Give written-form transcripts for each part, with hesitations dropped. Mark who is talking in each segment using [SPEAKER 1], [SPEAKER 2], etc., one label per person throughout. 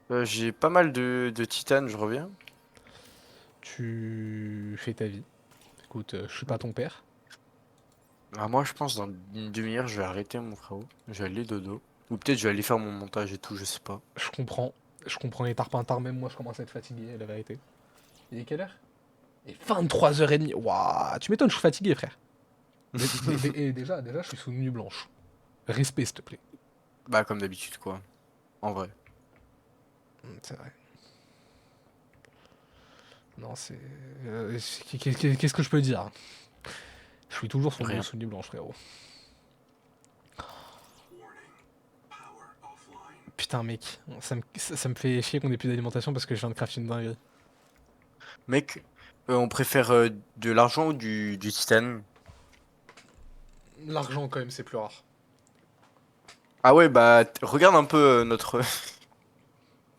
[SPEAKER 1] J'ai pas mal de titane, je reviens.
[SPEAKER 2] Tu fais ta vie. Écoute, je suis pas ton père.
[SPEAKER 1] Ah, moi, je pense dans une demi-heure, je vais arrêter mon frérot. Je vais aller dodo. Ou peut-être je vais aller faire mon montage et tout, je sais pas.
[SPEAKER 2] Je comprends. Je comprends les tarpintars, même moi je commence à être fatigué, la vérité. Il est quelle heure? Il est 23h30. Waouh, tu m'étonnes, je suis fatigué, frère. Et déjà, je suis sous nuit blanche. Respect, s'il te plaît.
[SPEAKER 1] Bah, comme d'habitude, quoi. En vrai.
[SPEAKER 2] C'est vrai. Non, c'est. Qu'est-ce que je peux dire? Je suis toujours
[SPEAKER 1] Rien.
[SPEAKER 2] sous nuit blanche, frérot. Putain, mec, ça me fait chier qu'on ait plus d'alimentation parce que je viens de crafter une dinguerie.
[SPEAKER 1] Mec, on préfère de l'argent ou du titane?
[SPEAKER 2] L'argent, quand même, c'est plus rare.
[SPEAKER 1] Ah ouais, bah, regarde un peu notre,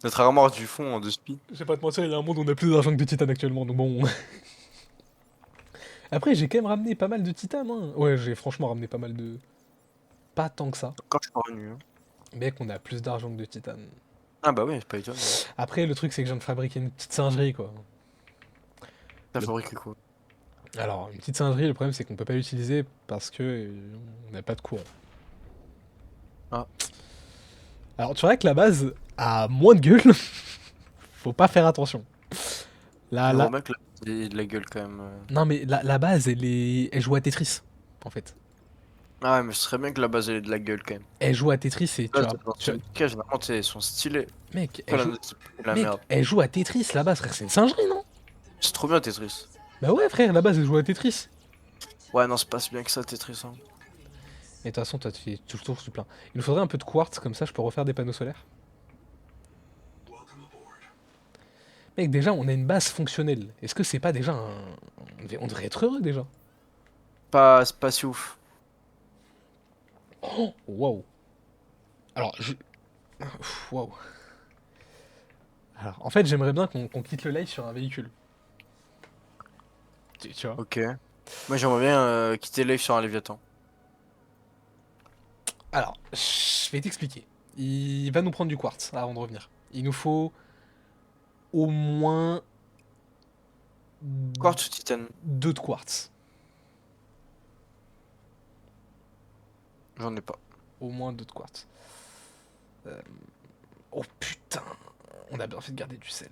[SPEAKER 1] notre armoire du fond de spi.
[SPEAKER 2] Je vais pas te mentir, il y a un monde où on a plus d'argent que de titane actuellement, donc bon. Après, j'ai quand même ramené pas mal de titane, hein. Ouais, j'ai franchement ramené pas mal de. Pas tant que ça.
[SPEAKER 1] Quand je suis revenu, hein.
[SPEAKER 2] Mec, on a plus d'argent que de titane.
[SPEAKER 1] Ah bah ouais, c'est pas étonnant.
[SPEAKER 2] Après, le truc, c'est que je viens de fabriquer une petite singerie, quoi.
[SPEAKER 1] T'as
[SPEAKER 2] Le-
[SPEAKER 1] fabriqué quoi?
[SPEAKER 2] Alors, une petite singerie, le problème, c'est qu'on peut pas l'utiliser parce que on n'a pas de courant.
[SPEAKER 1] Ah,
[SPEAKER 2] Alors, tu vois que la base a moins de gueule, faut pas faire attention.
[SPEAKER 1] je
[SPEAKER 2] Là,
[SPEAKER 1] le
[SPEAKER 2] là.
[SPEAKER 1] remets que là, c'est de la gueule quand même.
[SPEAKER 2] Non, mais la base, elle joue à Tetris, en fait.
[SPEAKER 1] Ah ouais, mais ce serait bien que la base ait de la gueule quand même.
[SPEAKER 2] Elle joue à Tetris et
[SPEAKER 1] Là, dans une cage, généralement, tu sais, elles sont stylées.
[SPEAKER 2] Mec,
[SPEAKER 1] Pas la nôtre, c'est la
[SPEAKER 2] Mec,
[SPEAKER 1] merde.
[SPEAKER 2] elle joue à Tetris là-bas, frère, c'est une singerie, non?
[SPEAKER 1] C'est trop bien Tetris.
[SPEAKER 2] Bah ouais, frère, la base, elle joue à Tetris.
[SPEAKER 1] Ouais, non, c'est pas si bien que ça, Tetris, hein.
[SPEAKER 2] Et de toute façon, toi, tu fais toujours du plein. Il nous faudrait un peu de quartz, comme ça, je peux refaire des panneaux solaires. Mec, déjà, on a une base fonctionnelle. Est-ce que c'est pas déjà un. On devrait être heureux déjà.
[SPEAKER 1] C'est pas si ouf.
[SPEAKER 2] Oh, waouh. Alors, je. Waouh. Alors, en fait, j'aimerais bien qu'on quitte le live sur un véhicule. Tu vois?
[SPEAKER 1] Ok. Moi, j'aimerais bien quitter Live sur un Léviathan.
[SPEAKER 2] Alors, je vais t'expliquer. Il va nous prendre du quartz avant de revenir. Il nous faut au moins
[SPEAKER 1] Quartz ou titane?
[SPEAKER 2] 2 de quartz.
[SPEAKER 1] J'en ai pas.
[SPEAKER 2] Au moins 2 de quartz. Euh, Oh putain, on a bien fait de garder du sel.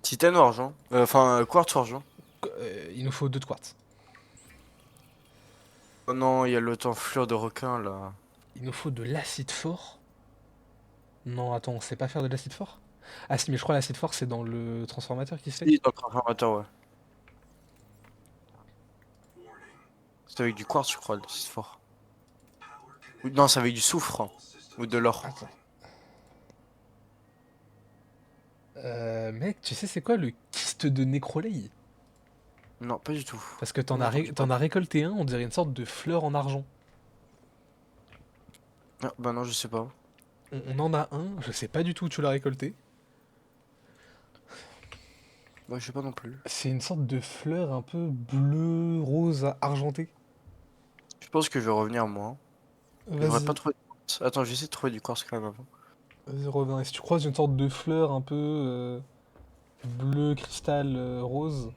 [SPEAKER 1] Titane ou argent? Enfin, quartz ou argent?
[SPEAKER 2] Il nous faut 2 de quartz.
[SPEAKER 1] Oh non, il y a le temps fleur de requin là.
[SPEAKER 2] Il nous faut de l'acide fort. Non, attends, on sait pas faire de l'acide fort. Ah si, mais je crois que l'acide fort c'est dans le transformateur qui se fait.
[SPEAKER 1] Si, dans le transformateur, ouais. C'est avec du quartz, je crois, c'est fort. Non, c'est avec du soufre, hein. Ou de l'or.
[SPEAKER 2] Attends. Mec, tu sais c'est quoi le kyste de nécrolei?
[SPEAKER 1] Non, pas du tout.
[SPEAKER 2] Parce que
[SPEAKER 1] J'en ai entendu
[SPEAKER 2] t'en
[SPEAKER 1] parler.
[SPEAKER 2] as récolté un, on dirait une sorte de fleur en argent.
[SPEAKER 1] Ah, bah non, je sais pas.
[SPEAKER 2] On en a un, je sais pas du tout où tu l'as récolté.
[SPEAKER 1] Bah, je sais pas non plus.
[SPEAKER 2] C'est une sorte de fleur un peu bleu, rose, argenté.
[SPEAKER 1] Je pense que je vais revenir, moi, hein. J'aurais pas
[SPEAKER 2] Vas-y,
[SPEAKER 1] trouvé de quartz. Attends, je vais essayer de trouver du quartz quand même avant.
[SPEAKER 2] vas-y, reviens. Et si tu croises une sorte de fleur un peu bleu, cristal, rose,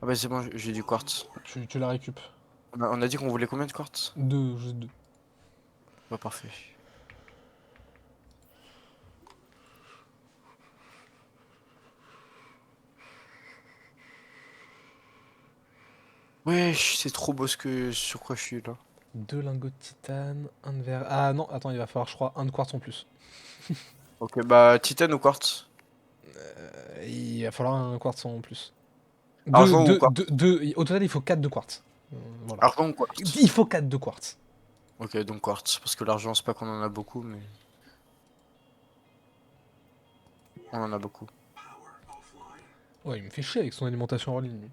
[SPEAKER 1] Ah bah c'est bon, j'ai du quartz.
[SPEAKER 2] tu la récupes.
[SPEAKER 1] On a dit qu'on voulait combien de quartz?
[SPEAKER 2] Deux, juste deux.
[SPEAKER 1] Bah parfait. Wesh, c'est trop beau sur quoi je suis là.
[SPEAKER 2] Deux lingots de titane, un de verre. Ah non, attends, il va falloir, je crois, un de quartz en plus.
[SPEAKER 1] Ok, bah titane ou quartz?
[SPEAKER 2] Il va falloir un quartz en plus.
[SPEAKER 1] Argent ou quartz?
[SPEAKER 2] Au total, il faut 4 de quartz. Voilà.
[SPEAKER 1] Argent ou quartz?
[SPEAKER 2] Il faut 4 de quartz.
[SPEAKER 1] Ok, donc quartz. Parce que l'argent, c'est pas qu'on en a beaucoup, mais on en a beaucoup.
[SPEAKER 2] Ouais, il me fait chier avec son alimentation en ligne.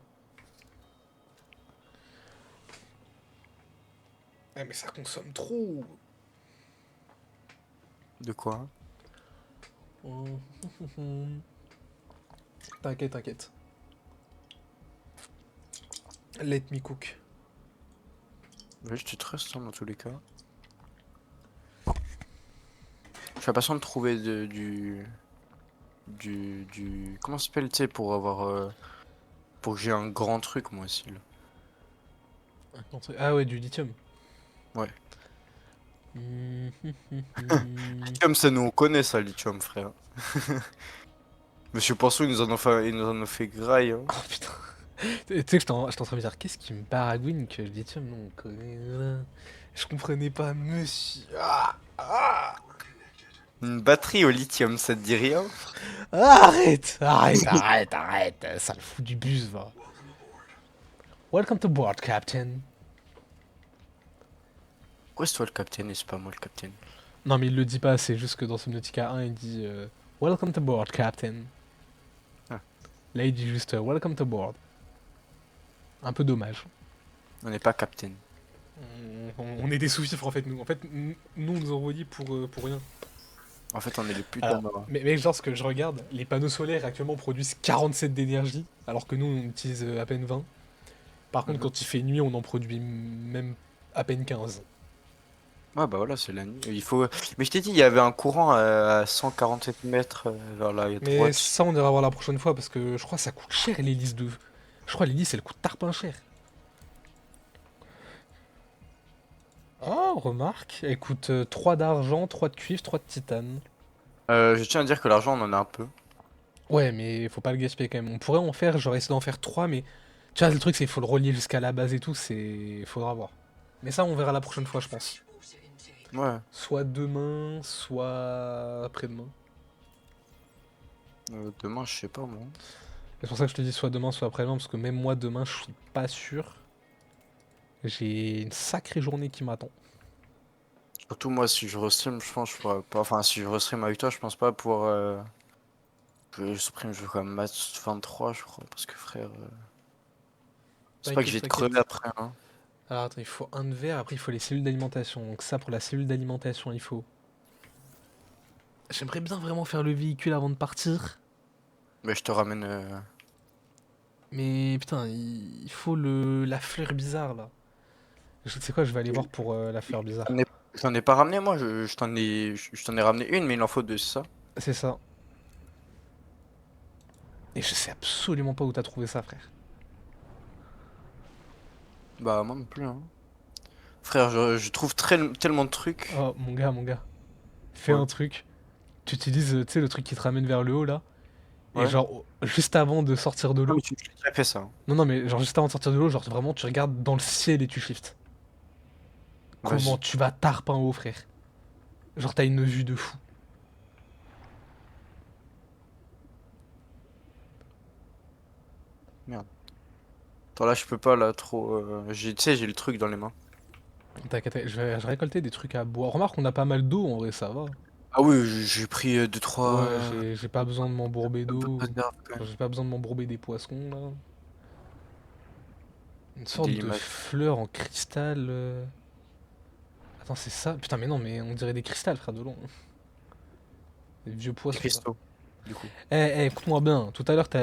[SPEAKER 2] Eh, mais ça consomme trop.
[SPEAKER 1] De quoi?
[SPEAKER 2] T'inquiète, t'inquiète. Let me cook.
[SPEAKER 1] Wesh, tu te restes hein, dans tous les cas. suis impatient de trouver comment ça s'appelle, tu sais, pour avoir, pour que j'ai un grand truc, moi aussi, là.
[SPEAKER 2] Ah ouais, du lithium.
[SPEAKER 1] Ouais.
[SPEAKER 2] Hum, hum, hum, hum.
[SPEAKER 1] Lithium, ça nous, on connaît ça, lithium, frère. Monsieur Poisson, il nous en a fait graille, hein.
[SPEAKER 2] Oh putain. Tu sais que j'étais en train de me dire, qu'est-ce qui me baragouine que le lithium, non, on connaît. Je comprenais pas, monsieur.
[SPEAKER 1] Une batterie au lithium, ça te dit rien?
[SPEAKER 2] Arrête, arrête, ça le fout du bus, va. Welcome to board, Captain.
[SPEAKER 1] Pourquoi c'est toi le capitaine et c'est pas moi le capitaine?
[SPEAKER 2] Non, mais il le dit pas, c'est juste que dans Subnautica 1, il dit Welcome to board, Captain.
[SPEAKER 1] Ah,
[SPEAKER 2] Là, il dit juste Welcome to board. Un peu dommage.
[SPEAKER 1] on n'est pas capitaine.
[SPEAKER 2] On est des sous-fifres en fait, nous. En fait, nous, on nous envoyait pour rien.
[SPEAKER 1] En fait, on est les putains
[SPEAKER 2] Alors,
[SPEAKER 1] marins.
[SPEAKER 2] mais mec, genre, ce que je regarde, les panneaux solaires actuellement produisent 47 d'énergie, alors que nous, on utilise à peine 20. Par contre,
[SPEAKER 1] Mhm.
[SPEAKER 2] quand il fait nuit, on en produit même à peine 15.
[SPEAKER 1] Ouais, bah voilà, c'est la nuit. Il faut... Mais je t'ai dit, il y avait un courant à 147 mètres vers la
[SPEAKER 2] Mais
[SPEAKER 1] droite.
[SPEAKER 2] ça, on ira voir la prochaine fois, parce que je crois que ça coûte cher, l'hélice de... Je crois que l'hélice, elle coûte tarpin cher. Oh, remarque, elle coûte 3 d'argent, 3 de cuivre, 3 de titane.
[SPEAKER 1] Je tiens à dire que l'argent, on en a un peu.
[SPEAKER 2] Ouais, mais faut pas le gaspiller quand même. On pourrait en faire, j'aurais essayé d'en faire 3, mais... Tu vois, le truc, c'est qu'il faut le relier jusqu'à la base et tout, c'est... Faudra voir. Mais ça, on verra la prochaine fois, je pense.
[SPEAKER 1] Ouais.
[SPEAKER 2] Soit demain, soit après-demain.
[SPEAKER 1] Demain, je sais pas, moi.
[SPEAKER 2] C'est pour ça que je te dis soit demain, soit après-demain, parce que même moi, demain, je suis pas sûr. J'ai une sacrée journée qui m'attend.
[SPEAKER 1] Surtout moi, si je restream, je pense que je pourrais pas... Enfin, si je restream avec toi, je pense pas pouvoir... Je supprime, je veux quand même match 23, je crois. Parce que frère... C'est pas que je vais te crever après, hein.
[SPEAKER 2] Alors attends, il faut un de verre, après il faut les cellules d'alimentation. Donc ça, pour la cellule d'alimentation, il faut... J'aimerais bien vraiment faire le véhicule avant de partir.
[SPEAKER 1] Mais je te ramène...
[SPEAKER 2] Mais putain, il faut la fleur bizarre, là. Je sais quoi, je vais aller voir pour la fleur bizarre.
[SPEAKER 1] Je t'en ai pas ramené, moi. Je t'en ai ramené une, mais il en faut deux, c'est ça?
[SPEAKER 2] C'est ça. Et je sais absolument pas où t'as trouvé ça, frère.
[SPEAKER 1] Bah, moi non plus, hein. Frère, je trouve tellement de trucs.
[SPEAKER 2] Oh, mon gars. Fais
[SPEAKER 1] Ouais.
[SPEAKER 2] un truc. Tu utilises, tu sais, le truc qui te ramène vers le haut, là. Et
[SPEAKER 1] Ouais.
[SPEAKER 2] genre, juste avant de sortir de
[SPEAKER 1] Ah, mais
[SPEAKER 2] l'eau.
[SPEAKER 1] tu as fait ça, hein.
[SPEAKER 2] Non, non, mais genre, juste avant de sortir de l'eau, genre, vraiment, tu regardes dans le ciel et tu shifts. Comment
[SPEAKER 1] Vas-y.
[SPEAKER 2] tu vas tarpin haut, frère. Genre, t'as une vue de fou.
[SPEAKER 1] Merde. Attends, là, je peux pas, là, trop... Tu sais, j'ai le truc dans les mains.
[SPEAKER 2] T'inquiète, je vais récolter des trucs à boire. Remarque, on a pas mal d'eau, en vrai, ça va.
[SPEAKER 1] Ah oui, j'ai pris deux,
[SPEAKER 2] Ouais,
[SPEAKER 1] trois...
[SPEAKER 2] j'ai pas besoin de m'embourber
[SPEAKER 1] un peu
[SPEAKER 2] d'eau.
[SPEAKER 1] pas d'herbe, quand
[SPEAKER 2] Genre,
[SPEAKER 1] même.
[SPEAKER 2] j'ai pas besoin de m'embourber des poissons, là. Une
[SPEAKER 1] Des
[SPEAKER 2] sorte de
[SPEAKER 1] limaces.
[SPEAKER 2] fleur en cristal. Attends, c'est ça? Putain, mais non, mais on dirait des cristals, frère, de long. Des vieux
[SPEAKER 1] Des
[SPEAKER 2] poissons, ça.
[SPEAKER 1] cristaux, du coup.
[SPEAKER 2] Écoute-moi bien. Tout à l'heure, t'es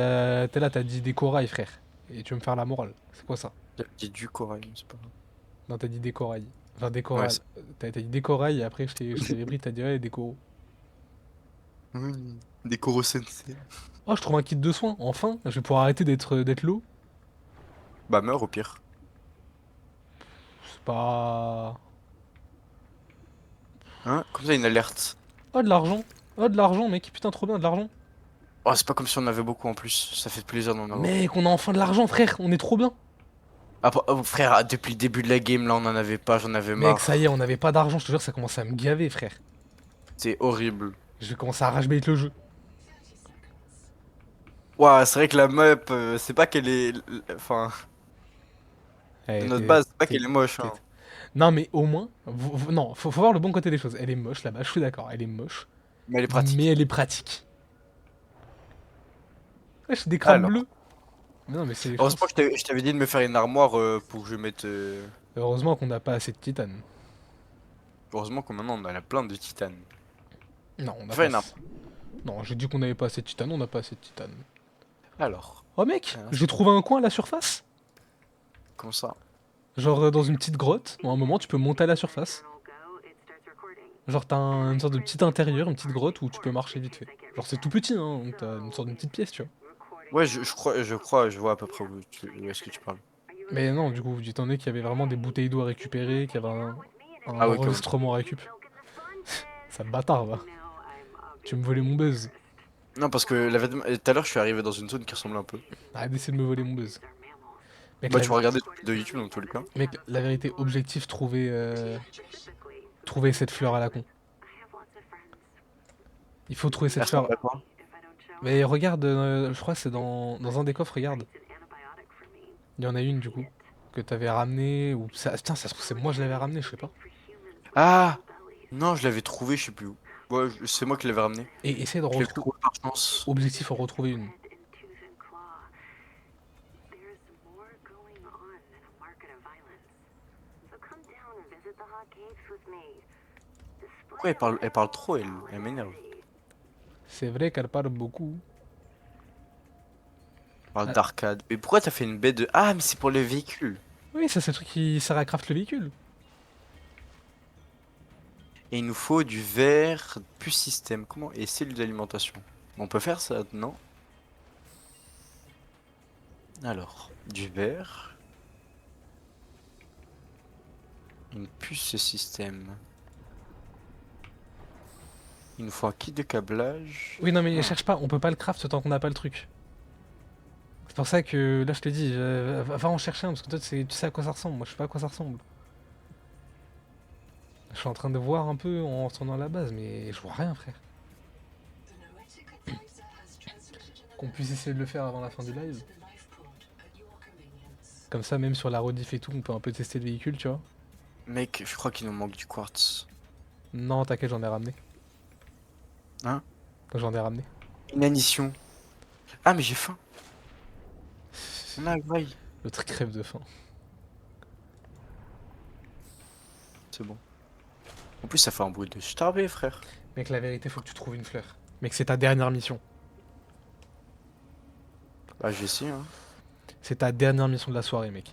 [SPEAKER 2] là, t'as dit des corails, frère. Et tu veux me faire la morale. C'est quoi ça?
[SPEAKER 1] J'ai du corail, mais c'est pas grave.
[SPEAKER 2] Non, t'as dit des corails. Enfin, des
[SPEAKER 1] Ouais,
[SPEAKER 2] corals. T'as dit des corails et après, je t'ai repris, t'as dit ouais, des coraux.
[SPEAKER 1] oui, des coraux sensei.
[SPEAKER 2] Oh, je trouve un kit de soins. Enfin, je vais pouvoir arrêter d'être low.
[SPEAKER 1] Bah, meurs au pire.
[SPEAKER 2] C'est pas.
[SPEAKER 1] Hein? Comme ça, une alerte.
[SPEAKER 2] Oh, de l'argent. Oh, de l'argent, mec. Putain, trop bien, de l'argent.
[SPEAKER 1] Oh, c'est pas comme si on avait beaucoup en plus. Ça fait plaisir d'en avoir.
[SPEAKER 2] Mec, on a enfin de l'argent, frère. On est trop bien.
[SPEAKER 1] Ah, oh, frère, depuis le début de la game, là, on en avait pas, j'en avais
[SPEAKER 2] Mec, ça y est,
[SPEAKER 1] marre.
[SPEAKER 2] on avait pas d'argent. Je te jure, ça commence à me gaver, frère.
[SPEAKER 1] C'est horrible.
[SPEAKER 2] Je vais commencer à rage bait le jeu.
[SPEAKER 1] Ouah, c'est vrai que la map, c'est pas qu'elle est... Enfin,
[SPEAKER 2] Eh,
[SPEAKER 1] notre base, c'est pas qu'elle est moche, hein.
[SPEAKER 2] t'inquiète. Non, mais au moins, non, faut voir le bon côté des choses. Elle est moche là-bas, je suis d'accord, elle est moche,
[SPEAKER 1] Mais elle est
[SPEAKER 2] mais
[SPEAKER 1] pratique.
[SPEAKER 2] elle est pratique. Ouais, c'est des crabes
[SPEAKER 1] Alors,
[SPEAKER 2] bleus. Mais non, mais c'est, je
[SPEAKER 1] heureusement
[SPEAKER 2] pense,
[SPEAKER 1] que je t'avais dit de me faire une armoire pour que je mette...
[SPEAKER 2] heureusement qu'on n'a pas assez de titane.
[SPEAKER 1] Heureusement que maintenant on a plein de titane.
[SPEAKER 2] Non, on n'a
[SPEAKER 1] Faire
[SPEAKER 2] pas.
[SPEAKER 1] une armoire.
[SPEAKER 2] Non, j'ai dit qu'on n'avait pas assez de titane, on n'a pas assez de titane.
[SPEAKER 1] Alors,
[SPEAKER 2] Oh mec,
[SPEAKER 1] hein,
[SPEAKER 2] j'ai trouvé un coin à la surface.
[SPEAKER 1] comme ça.
[SPEAKER 2] Genre dans une petite grotte. À un moment, tu peux monter à la surface. Genre, t'as une sorte de petit intérieur, une petite grotte où tu peux marcher vite fait. Genre, c'est tout petit, hein, donc t'as une sorte de petite pièce, tu vois.
[SPEAKER 1] Ouais, je vois à peu près où est-ce que tu parles.
[SPEAKER 2] Mais non, du coup, étant donné qu'il y avait vraiment des bouteilles d'eau à récupérer, qu'il y avait un
[SPEAKER 1] Ah oui, quand même.
[SPEAKER 2] enregistrement à récup. Ça bâtard, va. Tu me volais mon buzz.
[SPEAKER 1] Non, parce que tout à l'heure, je suis arrivé dans une zone qui ressemble un peu.
[SPEAKER 2] Arrête d'essayer de me voler mon buzz. Mec,
[SPEAKER 1] Bah, tu vas regarder de YouTube dans tous les cas.
[SPEAKER 2] la vérité, objectif, trouver cette fleur à la con. Il faut trouver
[SPEAKER 1] Elle
[SPEAKER 2] cette
[SPEAKER 1] ressemble
[SPEAKER 2] fleur.
[SPEAKER 1] à quoi?
[SPEAKER 2] Mais regarde, je crois que c'est dans un des coffres, regarde. Il y en a une, du coup, que t'avais ramené, ou... Tiens, ça se trouve, c'est moi je l'avais ramené, je sais pas.
[SPEAKER 1] Ah! Non, je l'avais trouvé, je sais plus où. Ouais, c'est moi qui l'avais ramené.
[SPEAKER 2] Et essaye de
[SPEAKER 1] Je l'avais
[SPEAKER 2] retrouver...
[SPEAKER 1] trouvé par chance.
[SPEAKER 2] Objectif, en retrouver une.
[SPEAKER 1] Pourquoi elle parle trop, elle m'énerve.
[SPEAKER 2] C'est vrai qu'elle parle beaucoup.
[SPEAKER 1] Elle parle
[SPEAKER 2] Ah,
[SPEAKER 1] d'arcade. Mais pourquoi t'as fait une baie de... Ah, mais c'est pour le véhicule.
[SPEAKER 2] oui, ça c'est le truc qui sert à craft le véhicule.
[SPEAKER 1] Et il nous faut du verre, plus système. Comment? Et cellules d'alimentation. On peut faire ça, non? Alors, du verre. Une puce système. Il nous faut un kit de câblage.
[SPEAKER 2] Oui, non, mais
[SPEAKER 1] Ah.
[SPEAKER 2] cherche pas, on peut pas le craft tant qu'on n'a pas le truc. C'est pour ça que là je te dis, va en chercher un, parce que toi tu sais à quoi ça ressemble. Moi je sais pas à quoi ça ressemble. Je suis en train de voir un peu en retournant à la base, mais je vois rien, frère. Qu'on puisse essayer de le faire avant la fin du live. Comme ça, même sur la rediff et tout, on peut un peu tester le véhicule, tu vois.
[SPEAKER 1] Mec, je crois qu'il nous manque du quartz.
[SPEAKER 2] Non, t'inquiète, j'en ai ramené.
[SPEAKER 1] Hein?
[SPEAKER 2] J'en ai ramené.
[SPEAKER 1] Inanition. Ah, mais j'ai faim. On a vaille.
[SPEAKER 2] Le truc crève de faim.
[SPEAKER 1] C'est bon. En plus, ça fait un bruit de starbé, frère.
[SPEAKER 2] Mec, la vérité, faut que tu trouves une fleur. Mec, c'est ta dernière mission.
[SPEAKER 1] Bah, je vais essayer, hein.
[SPEAKER 2] C'est ta dernière mission de la soirée, mec.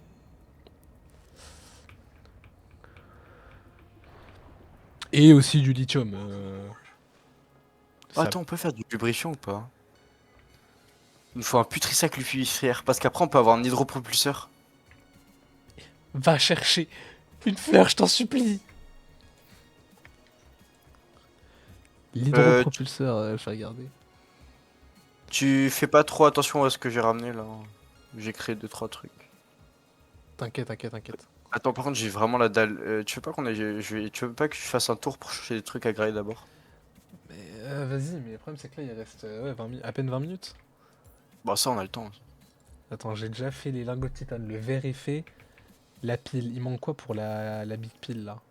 [SPEAKER 2] Et aussi du lithium.
[SPEAKER 1] Oh,
[SPEAKER 2] Ça
[SPEAKER 1] attends, on peut faire du lubrifiant ou pas? Il nous faut un putrisac lucifer, parce qu'après, on peut avoir un hydropropulseur.
[SPEAKER 2] va chercher une fleur, je t'en supplie.
[SPEAKER 1] Euh,
[SPEAKER 2] L'hydropropulseur, je vais regarder.
[SPEAKER 1] tu fais pas trop attention à ce que j'ai ramené, là. J'ai créé 2-3 trucs.
[SPEAKER 2] T'inquiète, t'inquiète, t'inquiète.
[SPEAKER 1] Attends, par contre, j'ai vraiment la dalle. Tu veux pas qu'on aille... tu veux pas que je fasse un tour pour chercher des trucs à grailler d'abord?
[SPEAKER 2] Mais vas-y, mais le problème c'est que là il reste ouais, à peine 20 minutes.
[SPEAKER 1] Bon, ça, on a le temps.
[SPEAKER 2] Attends, j'ai déjà fait les lingots de titane, le verre est fait, la pile. Il manque quoi pour la big pile là?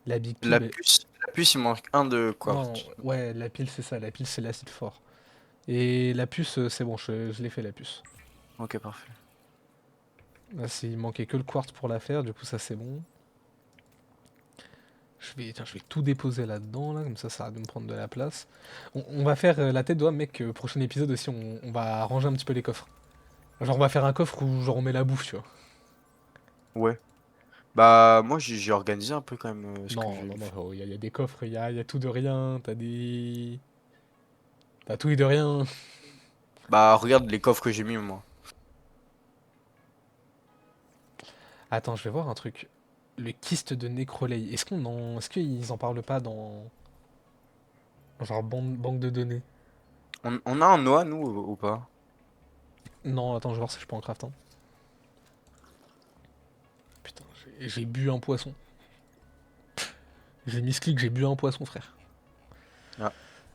[SPEAKER 2] La big pile.
[SPEAKER 1] La puce, il manque un de
[SPEAKER 2] Non,
[SPEAKER 1] quartz.
[SPEAKER 2] ouais, la pile c'est ça, la pile c'est l'acide fort. Et la puce, c'est bon, je l'ai fait la puce.
[SPEAKER 1] Ok, parfait.
[SPEAKER 2] Là, il manquait que le quartz pour la faire, du coup ça c'est bon. Tiens, je vais tout déposer là-dedans, là, comme ça va de me prendre de la place. On va faire la tête d'oie, mec, prochain épisode aussi, on va ranger un petit peu les coffres. Genre on va faire un coffre où genre on met la bouffe, tu vois.
[SPEAKER 1] Ouais. Bah, moi, j'ai organisé un peu quand même ce que
[SPEAKER 2] Non,
[SPEAKER 1] j'ai
[SPEAKER 2] non, non,
[SPEAKER 1] fait.
[SPEAKER 2] il y a des coffres, y a tout de rien, T'as tout et de rien.
[SPEAKER 1] Bah, regarde les coffres que j'ai mis, moi.
[SPEAKER 2] Attends, je vais voir un truc. Le kyste de Necrolay, est-ce qu'ils en parlent pas dans... Genre banque de données?
[SPEAKER 1] On a un noix, nous, ou pas?
[SPEAKER 2] Non, attends, je vais voir si je peux en craft un. Putain, j'ai bu un poisson. J'ai mis ce clic, j'ai bu un poisson, frère.
[SPEAKER 1] Ah.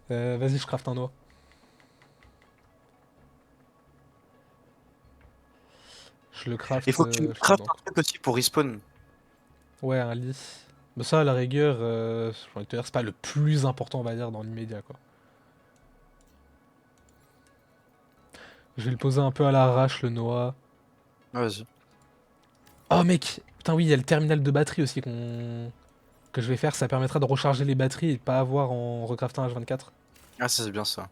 [SPEAKER 2] Vas-y, je craft un noix. Je le
[SPEAKER 1] Il
[SPEAKER 2] craft,
[SPEAKER 1] faut que tu me
[SPEAKER 2] je te le
[SPEAKER 1] craftes
[SPEAKER 2] donne.
[SPEAKER 1] un truc aussi pour respawn.
[SPEAKER 2] Ouais, un lit. Mais ça, à la rigueur, j'ai envie de te dire, c'est pas le plus important, on va dire, dans l'immédiat, quoi. Je vais le poser un peu à l'arrache, le Noah.
[SPEAKER 1] Vas-y.
[SPEAKER 2] Oh, mec! Putain, oui, il y a le terminal de batterie aussi que je vais faire. Ça permettra de recharger les batteries et de pas avoir en recraftant H24.
[SPEAKER 1] Ah, ça, c'est bien ça.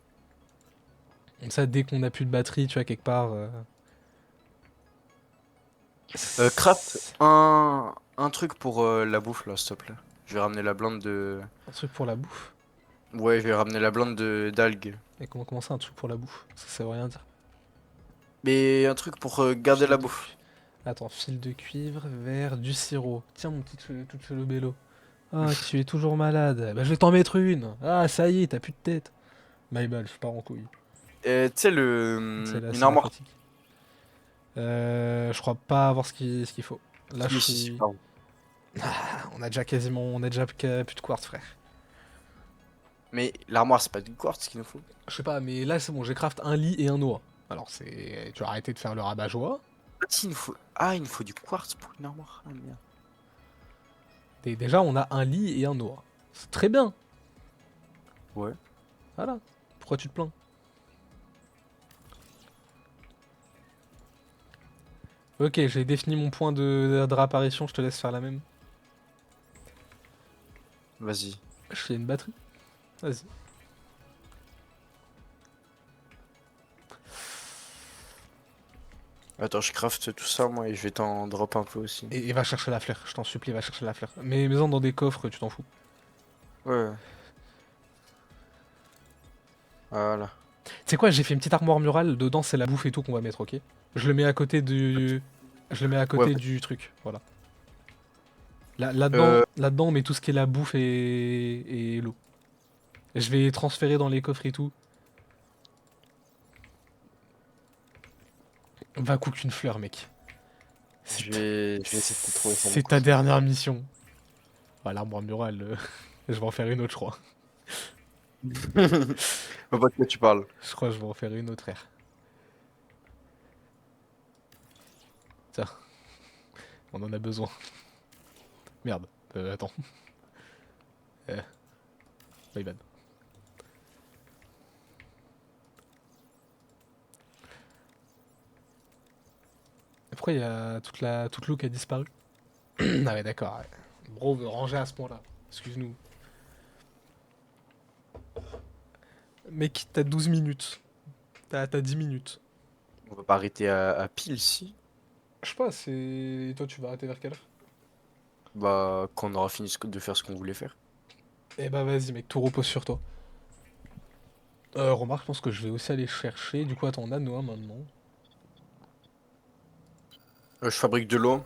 [SPEAKER 2] Comme ça, dès qu'on n'a plus de batterie, tu vois, quelque part...
[SPEAKER 1] Craft un truc pour la bouffe, là, s'il te plaît. Je vais ramener la blinde de.
[SPEAKER 2] Un truc pour la bouffe.
[SPEAKER 1] Ouais, je vais ramener la blinde de d'algues.
[SPEAKER 2] Et comment ça, un truc pour la bouffe? Ça veut rien dire.
[SPEAKER 1] Mais un truc pour garder
[SPEAKER 2] Fil
[SPEAKER 1] la
[SPEAKER 2] de
[SPEAKER 1] bouffe.
[SPEAKER 2] Attends, fil de cuivre, verre, du sirop. Tiens, mon petit tout le bélo. Ah, tu es toujours malade. Bah, je vais t'en mettre une. Ah, ça y est, t'as plus de tête. My bad, je pars en couille.
[SPEAKER 1] Et tu sais, une
[SPEAKER 2] C'est la
[SPEAKER 1] armoire.
[SPEAKER 2] fatigue. Je crois pas avoir ce qu'il faut. Là, je
[SPEAKER 1] Si,
[SPEAKER 2] suis.
[SPEAKER 1] pardon.
[SPEAKER 2] Ah, on a déjà plus de quartz, frère.
[SPEAKER 1] Mais l'armoire, c'est pas du quartz qu'il nous faut.
[SPEAKER 2] Je sais pas, mais là, c'est bon, j'ai craft un lit et un noix. Alors, c'est. Tu vas arrêter de faire le rabat-joie.
[SPEAKER 1] Ah, si, il nous faut. Ah, il nous faut du quartz pour une armoire. Ah, merde.
[SPEAKER 2] Et déjà, on a un lit et un noix. C'est très bien.
[SPEAKER 1] Ouais.
[SPEAKER 2] Voilà. Pourquoi tu te plains? Ok, j'ai défini mon point de réapparition, je te laisse faire la même.
[SPEAKER 1] Vas-y.
[SPEAKER 2] Je fais une batterie. Vas-y.
[SPEAKER 1] Attends, je craft tout ça, moi, et je vais t'en drop un peu aussi.
[SPEAKER 2] Et va chercher la fleur, je t'en supplie, va chercher la fleur. Mais mets-en dans des coffres, tu t'en fous.
[SPEAKER 1] Ouais. Voilà.
[SPEAKER 2] Tu sais quoi, j'ai fait une petite armoire murale, dedans c'est la bouffe et tout qu'on va mettre, ok? Je le mets à côté du. Je le mets à
[SPEAKER 1] Ouais.
[SPEAKER 2] côté du truc, voilà.
[SPEAKER 1] Euh,
[SPEAKER 2] Là-dedans, on met tout ce qui est la bouffe et l'eau. Je vais transférer dans les coffres et tout. Va cook une fleur, mec.
[SPEAKER 1] je vais essayer de te trouver ça.
[SPEAKER 2] C'est ta dernière mission. Bah, l'armoire murale, je vais en faire une autre, je crois.
[SPEAKER 1] Je vois pas de quoi tu parles.
[SPEAKER 2] Je crois que je vais en faire une autre, frère. Tiens, on en a besoin. Merde, attends. Euh, my bad. Pourquoi il y a toute l'eau qui a disparu? Ah ouais, d'accord. Ouais. Bro veut ranger à ce point-là. Excuse-nous. Mec, t'as 12 minutes. T'as 10 minutes.
[SPEAKER 1] On va pas arrêter à pile, si.
[SPEAKER 2] Je sais pas, c'est. Toi, tu vas arrêter vers quelle heure?
[SPEAKER 1] Bah, quand on aura fini de faire ce qu'on voulait faire.
[SPEAKER 2] Eh bah, vas-y, mec, tout repose sur toi. Remarque, je pense que je vais aussi aller chercher. Du coup, attends, on a Noah maintenant.
[SPEAKER 1] Je fabrique de l'eau.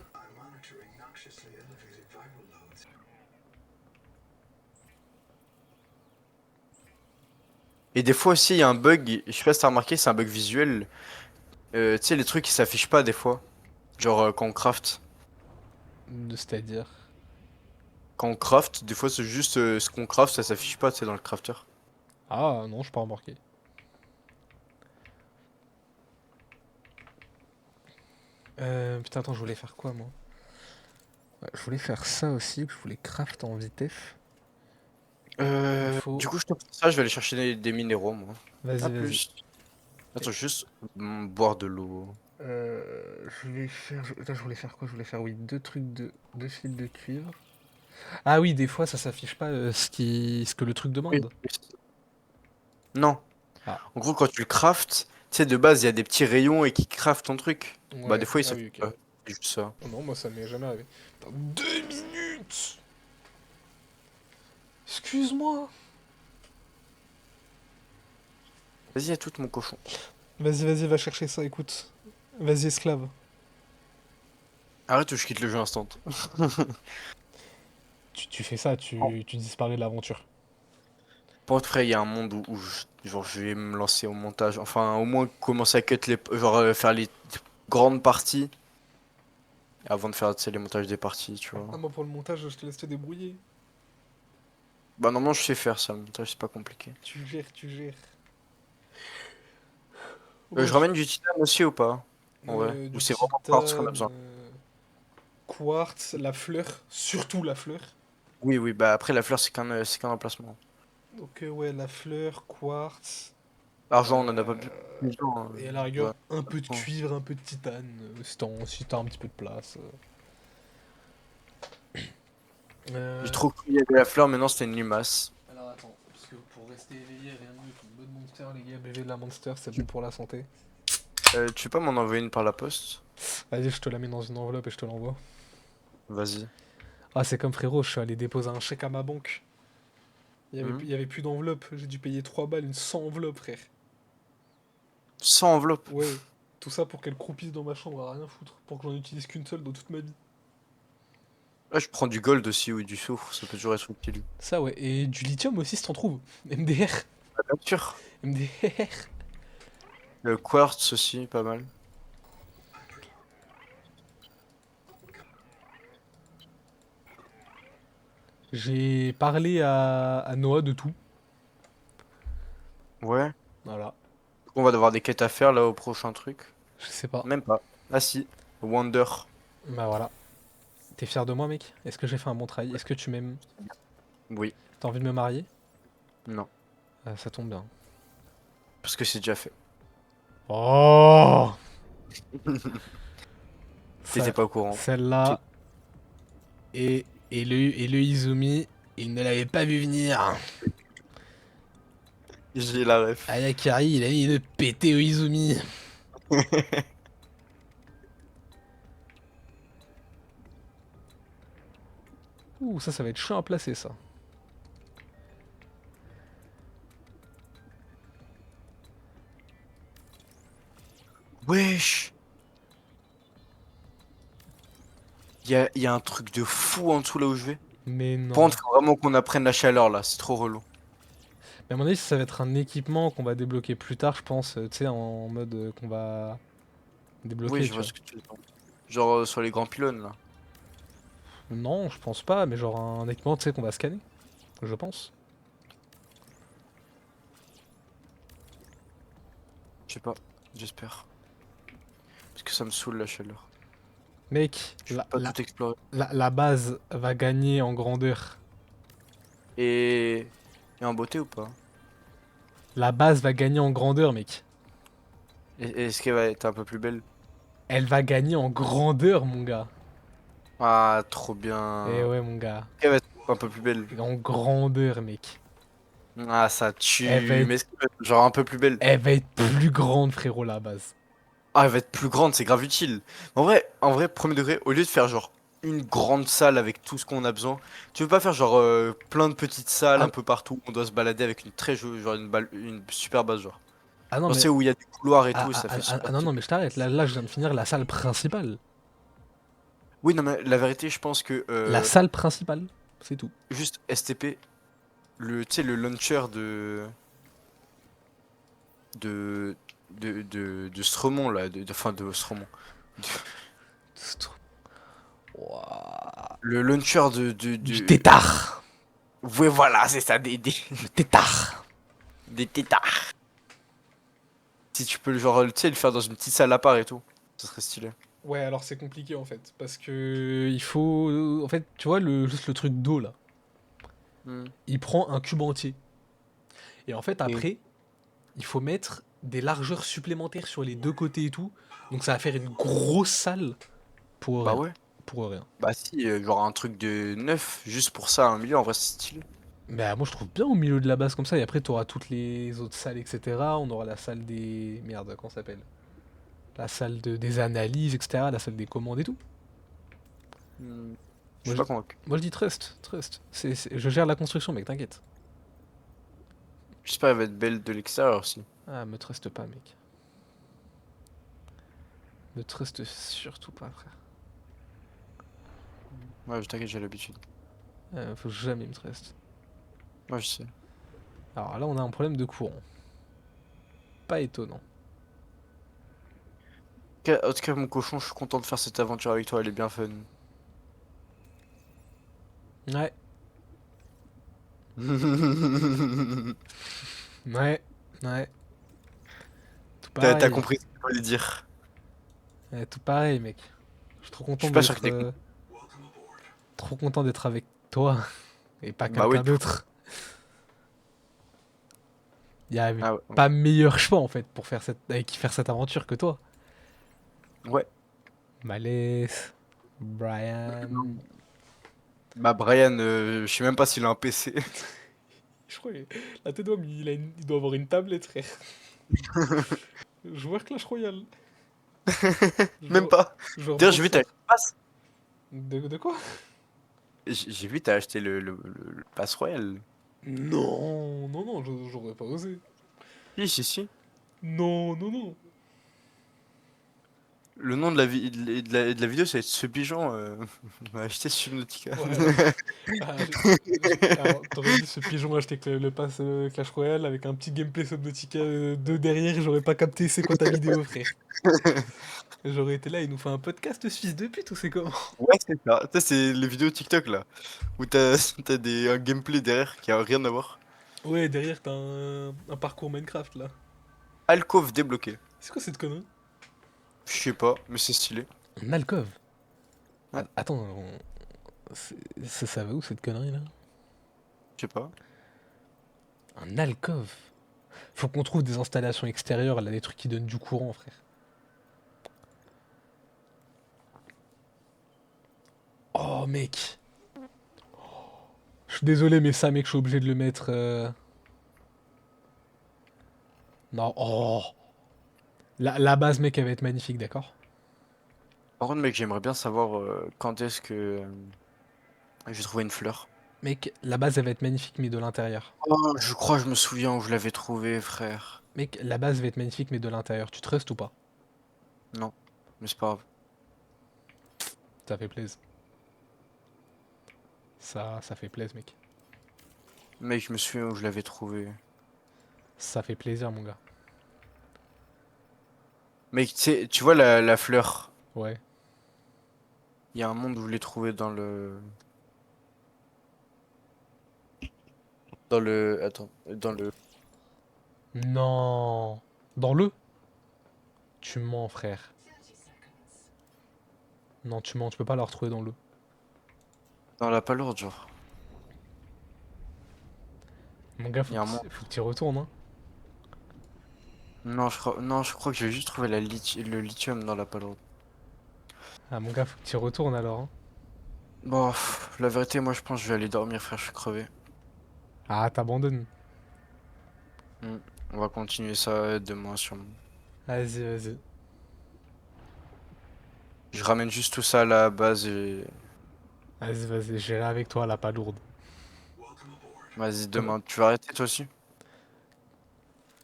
[SPEAKER 1] Et des fois aussi, il y a un bug, je sais pas si t'as remarqué, c'est un bug visuel. Tu sais, les trucs qui s'affichent pas des fois. Genre quand on craft.
[SPEAKER 2] C'est-à-dire.
[SPEAKER 1] Quand on craft, des fois c'est juste ce qu'on craft, ça s'affiche pas, tu sais, dans le crafter.
[SPEAKER 2] Ah non, je pas remarqué. Putain, attends, je voulais faire quoi moi? Ouais, je voulais faire ça aussi, que je voulais craft en vitesse. Il faut.
[SPEAKER 1] Du coup, je te fais ça, je vais aller chercher des minéraux, moi.
[SPEAKER 2] Vas-y,
[SPEAKER 1] À
[SPEAKER 2] vas-y.
[SPEAKER 1] plus. Attends, juste boire de l'eau.
[SPEAKER 2] Je voulais faire. Attends, je voulais faire quoi? Je voulais faire, oui, deux fils de cuivre. Ah oui, des fois ça s'affiche pas ce que le truc
[SPEAKER 1] Oui.
[SPEAKER 2] demande.
[SPEAKER 1] Non.
[SPEAKER 2] Ah,
[SPEAKER 1] En gros, quand tu le craftes, tu sais, de base, il y a des petits rayons et qui craftent ton truc. Bah, des
[SPEAKER 2] ouais,
[SPEAKER 1] fois, il
[SPEAKER 2] ah oui,
[SPEAKER 1] s'affiche
[SPEAKER 2] ok.
[SPEAKER 1] pas. C'est juste ça.
[SPEAKER 2] Oh non, moi ça m'est jamais arrivé. Putain, 2 minutes! Excuse-moi!
[SPEAKER 1] Vas-y, à tout mon cochon.
[SPEAKER 2] Vas-y, va chercher ça, écoute. Vas-y, esclave.
[SPEAKER 1] Arrête ou je quitte le jeu instant.
[SPEAKER 2] Tu fais ça, tu disparais de l'aventure.
[SPEAKER 1] Pour être vrai, il y a un monde où genre, je vais me lancer au montage. Enfin, au moins commencer à cut les. Genre, faire les grandes parties avant de faire, tu sais, les montages des parties, tu vois.
[SPEAKER 2] Ah, moi pour le montage, je te laisse te débrouiller.
[SPEAKER 1] Bah, normalement, je sais faire ça, le montage, c'est pas compliqué.
[SPEAKER 2] Tu gères, tu gères.
[SPEAKER 1] Je
[SPEAKER 2] Wesh.
[SPEAKER 1] ramène du titane aussi ou pas? En vrai. Ou
[SPEAKER 2] Du
[SPEAKER 1] c'est vraiment quartz qu'on a
[SPEAKER 2] titane,
[SPEAKER 1] besoin?
[SPEAKER 2] quartz, la fleur, surtout la fleur.
[SPEAKER 1] Oui, oui, bah après, la fleur, c'est qu'un emplacement.
[SPEAKER 2] Donc ouais, la fleur, quartz,
[SPEAKER 1] L'argent, on en a pas
[SPEAKER 2] euh,
[SPEAKER 1] besoin.
[SPEAKER 2] et à la
[SPEAKER 1] Ouais.
[SPEAKER 2] rigueur, un peu de cuivre, un peu de titane, si t'as un petit peu de place.
[SPEAKER 1] J'ai
[SPEAKER 2] Euh,
[SPEAKER 1] trop cru qu'il y avait la fleur, mais non, c'était une limace.
[SPEAKER 2] Alors attends, parce que pour rester éveillé, rien de mieux qu'une bonne monster, les gars, buvez de la monster, c'est bon pour la santé.
[SPEAKER 1] Tu peux m'en envoyer une par la poste?
[SPEAKER 2] Vas-y, je te la mets dans une enveloppe et je te l'envoie.
[SPEAKER 1] Vas-y.
[SPEAKER 2] Ah, c'est comme frérot, je suis allé déposer un chèque à ma banque.
[SPEAKER 1] Hmm.
[SPEAKER 2] Il y avait plus d'enveloppe. J'ai dû payer 3 balles, une sans enveloppe, frère.
[SPEAKER 1] Sans enveloppe.
[SPEAKER 2] Ouais. Tout ça pour qu'elle croupisse dans ma chambre à rien foutre. Pour que j'en utilise qu'une seule dans toute ma vie.
[SPEAKER 1] Là, je prends du gold aussi ou du soufre, ça peut toujours être utile.
[SPEAKER 2] Ça, ouais. Et du lithium aussi, si t'en trouves. MDR.
[SPEAKER 1] Ah, bien sûr.
[SPEAKER 2] MDR.
[SPEAKER 1] Le quartz aussi, pas mal.
[SPEAKER 2] J'ai parlé à Noah de tout.
[SPEAKER 1] Ouais.
[SPEAKER 2] Voilà.
[SPEAKER 1] On va devoir des quêtes à faire là au prochain truc.
[SPEAKER 2] Je sais pas.
[SPEAKER 1] Même pas. Ah si. Wonder.
[SPEAKER 2] Bah voilà. T'es fier de moi, mec? Est-ce que j'ai fait un bon travail? Est-ce que tu m'aimes?
[SPEAKER 1] Oui.
[SPEAKER 2] T'as envie de me marier?
[SPEAKER 1] Non.
[SPEAKER 2] Ça tombe bien.
[SPEAKER 1] Parce que c'est déjà fait.
[SPEAKER 2] Oh!
[SPEAKER 1] T'étais pas au courant.
[SPEAKER 2] Celle-là et le Izumi, il ne l'avait pas vu venir.
[SPEAKER 1] J'ai la ref.
[SPEAKER 2] Ayakari, il a mis une pété au Izumi. Ouh, ça va être chiant à placer, ça.
[SPEAKER 1] Wesh. Y a un truc de fou en dessous là où je vais.
[SPEAKER 2] Mais
[SPEAKER 1] Par
[SPEAKER 2] non.
[SPEAKER 1] contre, faut vraiment qu'on apprenne la chaleur là, c'est trop relou.
[SPEAKER 2] Mais à mon avis, ça va être un équipement qu'on va débloquer plus tard, je pense. Tu sais, en mode qu'on va
[SPEAKER 1] Oui,
[SPEAKER 2] débloquer,
[SPEAKER 1] je
[SPEAKER 2] tu
[SPEAKER 1] vois
[SPEAKER 2] vois.
[SPEAKER 1] ce que tu veux dire. Genre sur les grands pylônes là.
[SPEAKER 2] Non, je pense pas, mais genre un équipement, tu sais, qu'on va scanner. Je pense.
[SPEAKER 1] Je sais pas, j'espère. Parce que ça me saoule la chaleur.
[SPEAKER 2] Mec,
[SPEAKER 1] Je veux pas tout explorer.
[SPEAKER 2] la base va gagner en grandeur.
[SPEAKER 1] Et... Et en beauté ou pas?
[SPEAKER 2] La base va gagner en grandeur, mec.
[SPEAKER 1] Est-ce qu'elle va être un peu plus belle?
[SPEAKER 2] Elle va gagner en grandeur, mon gars.
[SPEAKER 1] Ah, trop
[SPEAKER 2] Eh
[SPEAKER 1] bien.
[SPEAKER 2] ouais, mon gars.
[SPEAKER 1] Elle va être un peu plus belle.
[SPEAKER 2] En grandeur, mec.
[SPEAKER 1] Ah, ça
[SPEAKER 2] Elle va
[SPEAKER 1] tue.
[SPEAKER 2] être,
[SPEAKER 1] Mais est-ce qu'elle va être genre un peu plus belle?
[SPEAKER 2] elle va être plus grande, frérot, la base.
[SPEAKER 1] Ah, elle va être plus grande, c'est grave utile. En vrai, premier degré, au lieu de faire genre une grande salle avec tout ce qu'on a besoin, tu veux pas faire genre plein de petites salles
[SPEAKER 2] Ah,
[SPEAKER 1] un peu partout où on doit se balader avec une très genre une super base genre.
[SPEAKER 2] non,
[SPEAKER 1] Genre, tu sais
[SPEAKER 2] mais.
[SPEAKER 1] où il y a des couloirs et tout, et ça fait super
[SPEAKER 2] Non, non,
[SPEAKER 1] stylé.
[SPEAKER 2] mais je t'arrête. Là, je viens de finir la salle principale.
[SPEAKER 1] Oui, non, mais la vérité, je pense que
[SPEAKER 2] La salle principale, c'est tout.
[SPEAKER 1] juste STP, tu sais, le launcher de, de Stromon là, enfin de Stromon. De-
[SPEAKER 2] Ouah.
[SPEAKER 1] le launcher
[SPEAKER 2] Du tétard.
[SPEAKER 1] Ouais, voilà, c'est ça,
[SPEAKER 2] Le tétard.
[SPEAKER 1] des tétards. Si tu peux le genre, tu sais, le faire dans une petite salle à part et tout, ça serait stylé.
[SPEAKER 2] Ouais, alors c'est compliqué en fait. Parce que il faut. En fait, tu vois, juste le truc d'eau là.
[SPEAKER 1] Hmm.
[SPEAKER 2] Il prend un cube entier. Et en fait,
[SPEAKER 1] Et
[SPEAKER 2] après, il faut mettre des largeurs supplémentaires sur les deux côtés et tout. Donc ça va faire une grosse salle pour
[SPEAKER 1] bah
[SPEAKER 2] rien.
[SPEAKER 1] ouais,
[SPEAKER 2] Pour rien.
[SPEAKER 1] bah si, genre un truc de neuf juste pour ça, un milieu, en vrai, c'est stylé.
[SPEAKER 2] Bah moi je trouve bien au milieu de la base comme ça. Et après, tu auras toutes les autres salles, etc. On aura la salle des. Merde, comment ça s'appelle? La salle des analyses, etc. La salle des commandes et tout.
[SPEAKER 1] Je
[SPEAKER 2] Moi
[SPEAKER 1] suis
[SPEAKER 2] je,
[SPEAKER 1] pas convaincu.
[SPEAKER 2] moi, je dis trust, trust. Je gère la construction, mec, t'inquiète.
[SPEAKER 1] J'espère qu'elle va être belle de l'extérieur aussi.
[SPEAKER 2] Ah, me trust pas, mec. Me trust surtout pas, frère.
[SPEAKER 1] Ouais, je t'inquiète, j'ai l'habitude.
[SPEAKER 2] Faut jamais me trust.
[SPEAKER 1] Moi, je sais.
[SPEAKER 2] Alors là, on a un problème de courant. Pas étonnant.
[SPEAKER 1] En tout cas, mon cochon, je suis content de faire cette aventure avec toi, elle est bien fun.
[SPEAKER 2] Ouais, ouais, ouais. Tout
[SPEAKER 1] T'as
[SPEAKER 2] pareil.
[SPEAKER 1] compris ce que je voulais dire.
[SPEAKER 2] Ouais, tout pareil, mec. Je suis
[SPEAKER 1] Je suis pas sûr que t'aies compris.
[SPEAKER 2] trop content d'être avec toi et pas
[SPEAKER 1] Bah oui.
[SPEAKER 2] quelqu'un d'autre. Il y a
[SPEAKER 1] Ah ouais.
[SPEAKER 2] pas meilleur choix en fait pour faire cette aventure que toi.
[SPEAKER 1] Ouais.
[SPEAKER 2] Malaise, Brian.
[SPEAKER 1] Bah Brian, je sais même pas s'il a un PC.
[SPEAKER 2] Je crois la tête d'homme, il doit avoir une tablette, frère. Joueur Clash Royale.
[SPEAKER 1] Même
[SPEAKER 2] Joueur,
[SPEAKER 1] pas.
[SPEAKER 2] joueur
[SPEAKER 1] D'ailleurs, je vais
[SPEAKER 2] boxeur.
[SPEAKER 1] t'aller passe.
[SPEAKER 2] De quoi?
[SPEAKER 1] J'ai vu, t'as acheté le Pass Royal.
[SPEAKER 2] Non, non, non, j'aurais pas osé.
[SPEAKER 1] Si, si, si.
[SPEAKER 2] Non, non, non.
[SPEAKER 1] Le nom de la vidéo, c'est ce pigeon m'a acheté Subnautica.
[SPEAKER 2] Ouais, alors, alors, t'aurais dit ce pigeon acheté que le pass Clash Royale avec un petit gameplay Subnautica 2 derrière, j'aurais pas capté c'est quoi ta vidéo, frère. J'aurais été là, il nous fait un podcast suisse de pute ou c'est comment?
[SPEAKER 1] Ouais, c'est ça. Ça, c'est les vidéos TikTok là, où t'as un gameplay derrière qui a rien à voir.
[SPEAKER 2] Ouais, derrière t'as un parcours Minecraft là.
[SPEAKER 1] Alcove débloqué.
[SPEAKER 2] C'est quoi cette connerie?
[SPEAKER 1] Je sais pas, mais c'est stylé.
[SPEAKER 2] Un alcove.
[SPEAKER 1] Ouais,
[SPEAKER 2] Attends, ça va où cette connerie là?
[SPEAKER 1] je sais pas.
[SPEAKER 2] Un alcove. Faut qu'on trouve des installations extérieures, là, des trucs qui donnent du courant, frère. Oh, mec. Je suis désolé, mais ça, mec, je suis obligé de le mettre. Non, oh. La base, mec, elle va être magnifique, d'accord?
[SPEAKER 1] Par contre, mec, j'aimerais bien savoir quand est-ce que j'ai trouvé une fleur.
[SPEAKER 2] Mec, la base, elle va être magnifique, mais de l'intérieur.
[SPEAKER 1] Oh, je crois, je me souviens où je l'avais trouvé, frère.
[SPEAKER 2] Mec, la base va être magnifique, mais de l'intérieur. Tu trustes ou pas?
[SPEAKER 1] Non, mais c'est pas grave.
[SPEAKER 2] Ça fait plaisir. Ça fait plaisir, mec.
[SPEAKER 1] Mec, je me souviens où je l'avais trouvé.
[SPEAKER 2] Ça fait plaisir, mon gars.
[SPEAKER 1] Mec, tu vois la fleur.
[SPEAKER 2] Ouais.
[SPEAKER 1] Il y a un monde où je l'ai trouvé attends, dans le.
[SPEAKER 2] Non. Dans le? Tu mens, frère. Non, tu mens, tu peux pas la retrouver dans le.
[SPEAKER 1] Dans la palourde, genre.
[SPEAKER 2] Mon gars,
[SPEAKER 1] Il y a un monde.
[SPEAKER 2] faut que tu y retournes, hein.
[SPEAKER 1] Non, je crois que j'ai juste trouvé le lithium dans la palourde.
[SPEAKER 2] Ah, mon gars, faut que tu y retournes alors, hein.
[SPEAKER 1] Bon, la vérité, moi, je pense que je vais aller dormir, frère, je suis crevé.
[SPEAKER 2] Ah, t'abandonnes.
[SPEAKER 1] Hmm. On va continuer ça demain, sûrement.
[SPEAKER 2] Vas-y, vas-y.
[SPEAKER 1] Je ramène juste tout ça à la base et.
[SPEAKER 2] Vas-y, vas-y, j'irai avec toi, la palourde.
[SPEAKER 1] Vas-y,
[SPEAKER 2] Comme-
[SPEAKER 1] demain. Tu vas arrêter, toi aussi?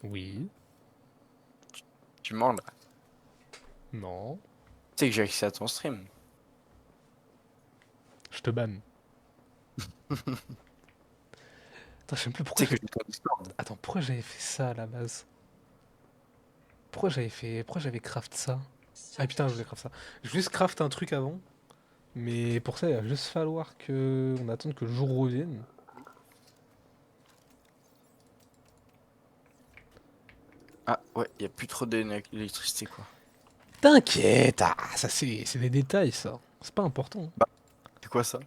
[SPEAKER 2] Oui.
[SPEAKER 1] Tu mens, là.
[SPEAKER 2] Non.
[SPEAKER 1] Tu sais que j'ai accès à ton stream.
[SPEAKER 2] Je te banne. Attends, je sais même plus pourquoi
[SPEAKER 1] Tu sais
[SPEAKER 2] j'ai...
[SPEAKER 1] que j'ai ton Discord.
[SPEAKER 2] Attends, pourquoi j'avais fait ça à la base? Pourquoi j'avais craft ça? Ah putain, je voulais craft ça. Je voulais juste craft un truc avant. Mais pour ça, il va juste falloir que... On attende que le jour revienne.
[SPEAKER 1] Ah, ouais, y a plus trop d'électricité, quoi.
[SPEAKER 2] T'inquiète! Ah, ça c'est des détails, ça. C'est pas important.
[SPEAKER 1] Bah, c'est quoi ça?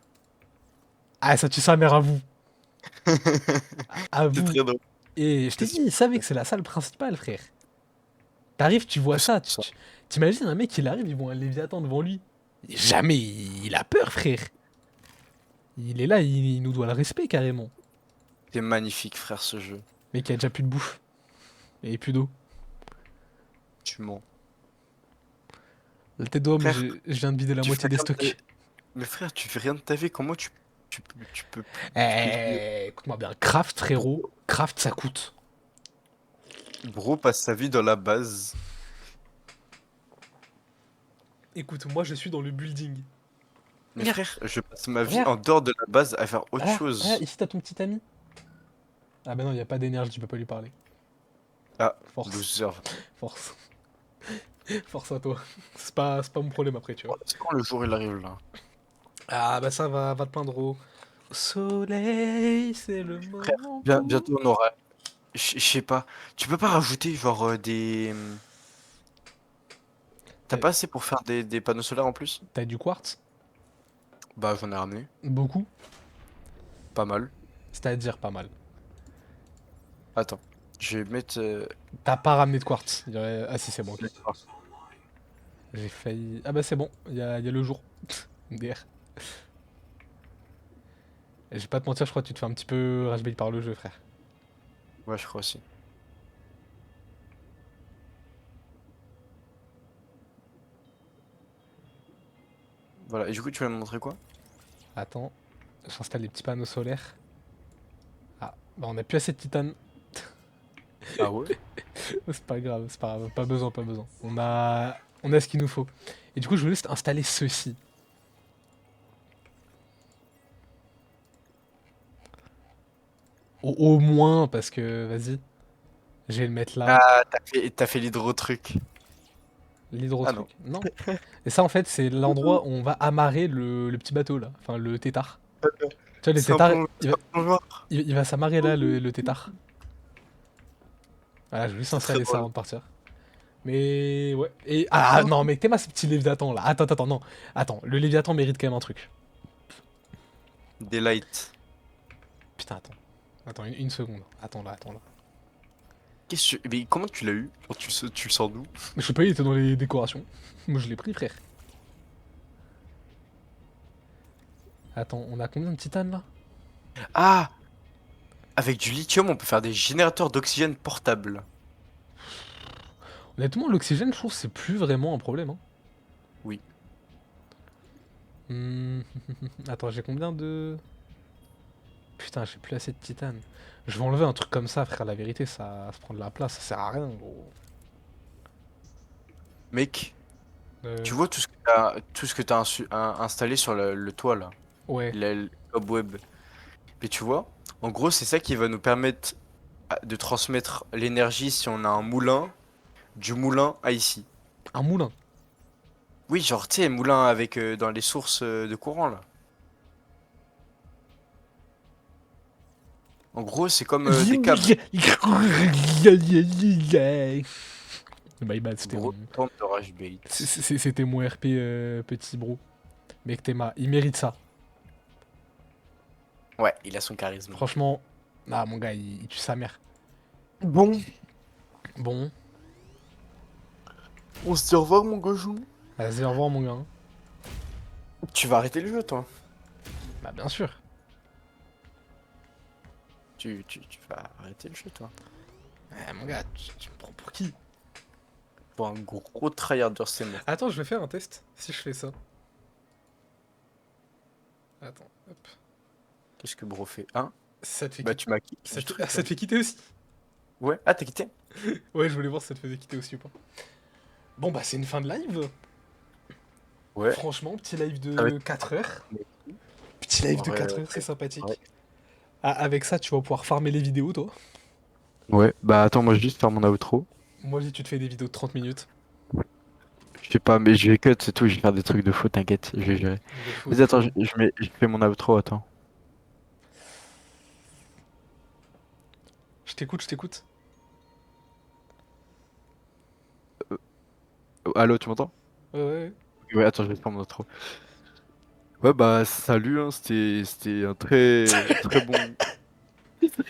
[SPEAKER 2] Ah, ça tue sa mère à vous. À
[SPEAKER 1] C'est
[SPEAKER 2] vous.
[SPEAKER 1] très drôle.
[SPEAKER 2] Et je t'ai
[SPEAKER 1] Qu'est-ce
[SPEAKER 2] dit, il savait que c'est la salle principale, frère. T'arrives, tu vois
[SPEAKER 1] que
[SPEAKER 2] ça,
[SPEAKER 1] c'est ça?
[SPEAKER 2] t'imagines un mec, il arrive, ils vont un Léviathan devant lui. Jamais, il a peur, frère. Il est là, il nous doit le respect, carrément.
[SPEAKER 1] C'est magnifique, frère, ce jeu.
[SPEAKER 2] Mec, il y a déjà plus de bouffe. Et plus d'eau.
[SPEAKER 1] Tu mens.
[SPEAKER 2] La tête d'eau, mais
[SPEAKER 1] Frère,
[SPEAKER 2] je viens de vider la
[SPEAKER 1] tu
[SPEAKER 2] moitié
[SPEAKER 1] fais
[SPEAKER 2] des
[SPEAKER 1] rien de
[SPEAKER 2] stocks.
[SPEAKER 1] Mais frère, tu fais rien de ta vie. Comment tu peux cultiver.
[SPEAKER 2] Écoute-moi bien, craft, frérot. Craft, ça coûte.
[SPEAKER 1] Bro passe sa vie dans la base.
[SPEAKER 2] Écoute, moi, je suis dans le building.
[SPEAKER 1] Mais
[SPEAKER 2] Regarde,
[SPEAKER 1] frère, je passe ma vie
[SPEAKER 2] regarde,
[SPEAKER 1] en dehors de la base à faire autre
[SPEAKER 2] regarde, regarde,
[SPEAKER 1] chose.
[SPEAKER 2] ici, t'as ton petit ami. Ah bah non, il a pas d'énergie, tu peux pas lui parler.
[SPEAKER 1] Ah,
[SPEAKER 2] Force,
[SPEAKER 1] loser.
[SPEAKER 2] force. Force à toi. C'est pas mon problème après, tu vois.
[SPEAKER 1] C'est quand le jour il arrive là?
[SPEAKER 2] Ah bah ça va te plaindre au soleil, c'est le
[SPEAKER 1] Frère,
[SPEAKER 2] moment pour...
[SPEAKER 1] bientôt on aura. Je sais pas. Tu peux pas rajouter genre des. T'as
[SPEAKER 2] T'as
[SPEAKER 1] pas assez pour faire des panneaux solaires en plus?
[SPEAKER 2] t'as du quartz?
[SPEAKER 1] Bah j'en ai ramené.
[SPEAKER 2] Beaucoup?
[SPEAKER 1] Pas mal.
[SPEAKER 2] C'est-à-dire pas mal.
[SPEAKER 1] Attends. Je vais mettre.
[SPEAKER 2] T'as pas ramené de quartz. Ah si, c'est bon, ok. J'ai failli... Ah bah c'est bon, il y a le jour. DR. Et je vais pas te mentir, je crois que tu te fais un petit peu rage bait par le jeu, frère.
[SPEAKER 1] Ouais, je crois aussi. Voilà. Et du coup, tu vas me montrer quoi?
[SPEAKER 2] Attends. J'installe les petits panneaux solaires. Ah, bah on a plus assez de titane.
[SPEAKER 1] Ah ouais?
[SPEAKER 2] C'est pas grave, c'est pas grave. Pas besoin, pas besoin. On a ce qu'il nous faut. Et du coup, je veux juste installer ceci. Au moins, parce que, vas-y, je vais le mettre là.
[SPEAKER 1] Ah, t'as fait l'hydro-truc. Ah non.
[SPEAKER 2] L'hydro-truc. Non. Et ça, en fait, c'est l'endroit où on va amarrer le petit bateau, là. Enfin, le tétard. Tu vois, le
[SPEAKER 1] C'est un
[SPEAKER 2] tétard,
[SPEAKER 1] c'est un plongeoir.
[SPEAKER 2] il va s'amarrer là, le tétard. Voilà, je vais juste
[SPEAKER 1] C'est très
[SPEAKER 2] installer ça
[SPEAKER 1] drôle.
[SPEAKER 2] avant de partir. Mais, ouais. Et, ah, non, mais t'es ma ce petit Léviathan, là. Attends, attends, non. Attends, le Léviathan mérite quand même un truc.
[SPEAKER 1] Daylight.
[SPEAKER 2] Putain, attends. Attends, une seconde. Attends là, attends là.
[SPEAKER 1] Mais comment tu l'as eu? Genre, tu le sors d'où?
[SPEAKER 2] Je sais pas, il était dans les décorations. Moi, je l'ai pris, frère. Attends, on a combien de titane là?
[SPEAKER 1] Ah! Avec du lithium, on peut faire des générateurs d'oxygène portables.
[SPEAKER 2] Honnêtement, l'oxygène, je trouve, c'est plus vraiment un problème. Hein.
[SPEAKER 1] Oui.
[SPEAKER 2] Hmm, Attends, j'ai combien de. Putain, j'ai plus assez de titane. Je vais enlever un truc comme ça, frère. La vérité, ça se prend de la place. Ça sert à rien, gros.
[SPEAKER 1] Mec,
[SPEAKER 2] Euh,
[SPEAKER 1] tu vois tout ce que t'as installé sur le toit là,
[SPEAKER 2] ouais.
[SPEAKER 1] le cobweb. Mais tu vois, en gros, c'est ça qui va nous permettre de transmettre l'énergie si on a un moulin, du moulin à ici.
[SPEAKER 2] Un moulin.
[SPEAKER 1] Oui, genre, tu sais, moulin avec dans les sources de courant là. En gros, c'est comme des câbles.
[SPEAKER 2] My bad, c'était
[SPEAKER 1] Gros tente de rage bait.
[SPEAKER 2] c'était mon RP petit bro. Mec, il mérite ça.
[SPEAKER 1] Ouais, il a son charisme.
[SPEAKER 2] Franchement, ah mon gars, il tue sa mère.
[SPEAKER 1] Bon,
[SPEAKER 2] Bon,
[SPEAKER 1] on se dit au revoir, mon gojou.
[SPEAKER 2] vas-y, au revoir mon gars. Hein.
[SPEAKER 1] Tu vas arrêter le jeu, toi.
[SPEAKER 2] Bah bien sûr.
[SPEAKER 1] Tu vas arrêter le jeu, toi.
[SPEAKER 2] Mon gars, tu me prends pour qui?
[SPEAKER 1] Pour un gros tryharder, c'est moi.
[SPEAKER 2] Attends, je vais faire un test, si je fais ça. Attends, hop.
[SPEAKER 1] Qu'est-ce que bro fait? Hein?
[SPEAKER 2] Ça te fait
[SPEAKER 1] Bah,
[SPEAKER 2] quitter.
[SPEAKER 1] tu m'as quitté.
[SPEAKER 2] Ça te fait quitter aussi?
[SPEAKER 1] Ouais. Ah, t'as quitté?
[SPEAKER 2] Ouais, je voulais voir si ça te faisait quitter aussi ou pas. Bon bah c'est une fin de live.
[SPEAKER 1] Ouais.
[SPEAKER 2] Franchement, petit live
[SPEAKER 1] Ça va
[SPEAKER 2] de
[SPEAKER 1] être-
[SPEAKER 2] 4 heures. Petit live de 4 heures, c'est
[SPEAKER 1] Ouais.
[SPEAKER 2] sympathique. Ah, avec ça, tu vas pouvoir farmer les vidéos, toi.
[SPEAKER 1] Ouais, bah attends, moi je vais juste faire mon outro.
[SPEAKER 2] Moi, si tu te fais des vidéos de 30 minutes.
[SPEAKER 1] Je sais pas, mais je vais cut, c'est tout, je vais faire des trucs de fou, t'inquiète, je vais gérer.
[SPEAKER 2] De fou,
[SPEAKER 1] Vas-y,
[SPEAKER 2] de
[SPEAKER 1] attends,
[SPEAKER 2] fou.
[SPEAKER 1] je fais mon outro, attends.
[SPEAKER 2] Je t'écoute, je t'écoute.
[SPEAKER 1] Oh, allô, tu m'entends?
[SPEAKER 2] Ouais, ouais.
[SPEAKER 1] Ouais, attends, je vais faire mon outro. Ouais, bah salut, hein, c'était un très bon.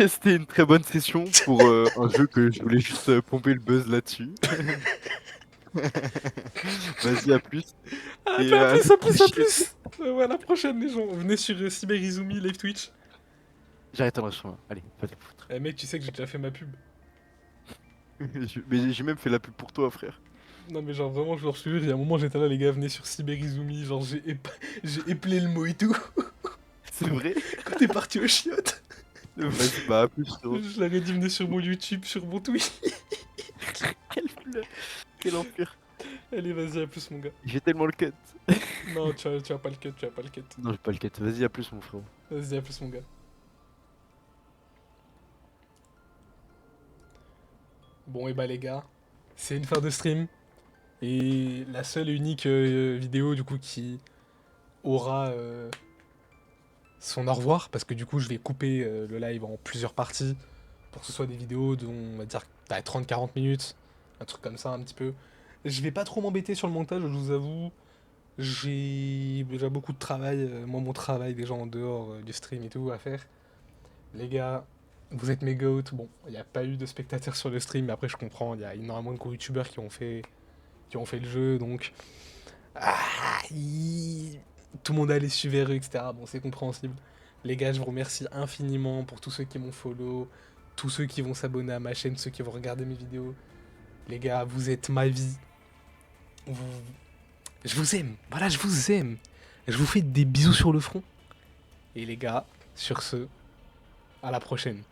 [SPEAKER 1] C'était une très bonne session pour un jeu que je voulais juste pomper le buzz là-dessus. Vas-y, à plus.
[SPEAKER 2] Ah,
[SPEAKER 1] Et
[SPEAKER 2] à
[SPEAKER 1] à la
[SPEAKER 2] plus, à plus, à
[SPEAKER 1] prochaine.
[SPEAKER 2] plus. Ouais, à la prochaine, les gens. Venez sur Cyberizumi Live Twitch.
[SPEAKER 1] J'arrête l'enregistrement. Allez, va te foutre.
[SPEAKER 2] Eh mec, tu sais que j'ai déjà fait ma pub.
[SPEAKER 1] Mais j'ai même fait la pub pour toi, frère.
[SPEAKER 2] Non mais genre vraiment, je leur jure, il y a un moment j'étais là, les gars, venez sur Cyberizumi, genre j'ai éplé le mot et tout.
[SPEAKER 1] C'est vrai?
[SPEAKER 2] Quand t'es parti aux chiottes,
[SPEAKER 1] Vas-y, bah à plus, frérot.
[SPEAKER 2] je leur ai dit venez sur mon YouTube, sur mon Twitch.
[SPEAKER 1] Quel fleur. Quel enfer.
[SPEAKER 2] Allez, vas-y, à plus mon gars.
[SPEAKER 1] J'ai tellement le cut.
[SPEAKER 2] Non, tu vas pas le cut, tu vas pas le cut.
[SPEAKER 1] Non, j'ai pas le cut. Vas-y, à plus, mon frérot.
[SPEAKER 2] Vas-y, à plus mon gars. Bon et bah les gars, c'est une fin de stream. Et la seule et unique vidéo du coup qui aura son au revoir, parce que du coup je vais couper le live en plusieurs parties pour que ce soit des vidéos dont on va dire 30-40 minutes, un truc comme ça un petit peu. Je vais pas trop m'embêter sur le montage, je vous avoue. J'ai déjà beaucoup de travail, moi mon travail déjà en dehors du stream et tout à faire. Les gars, vous êtes mes goats. Bon, il n'y a pas eu de spectateurs sur le stream, mais après je comprends, il y a énormément de co-youtubeurs qui ont fait le jeu, donc tout le monde allait suivre eux, etc. Bon, c'est compréhensible. Les gars, je vous remercie infiniment pour tous ceux qui m'ont follow, tous ceux qui vont s'abonner à ma chaîne, ceux qui vont regarder mes vidéos. Les gars, vous êtes ma vie. Je vous aime. Voilà, je vous aime. Je vous fais des bisous sur le front. Et les gars, sur ce, à la prochaine.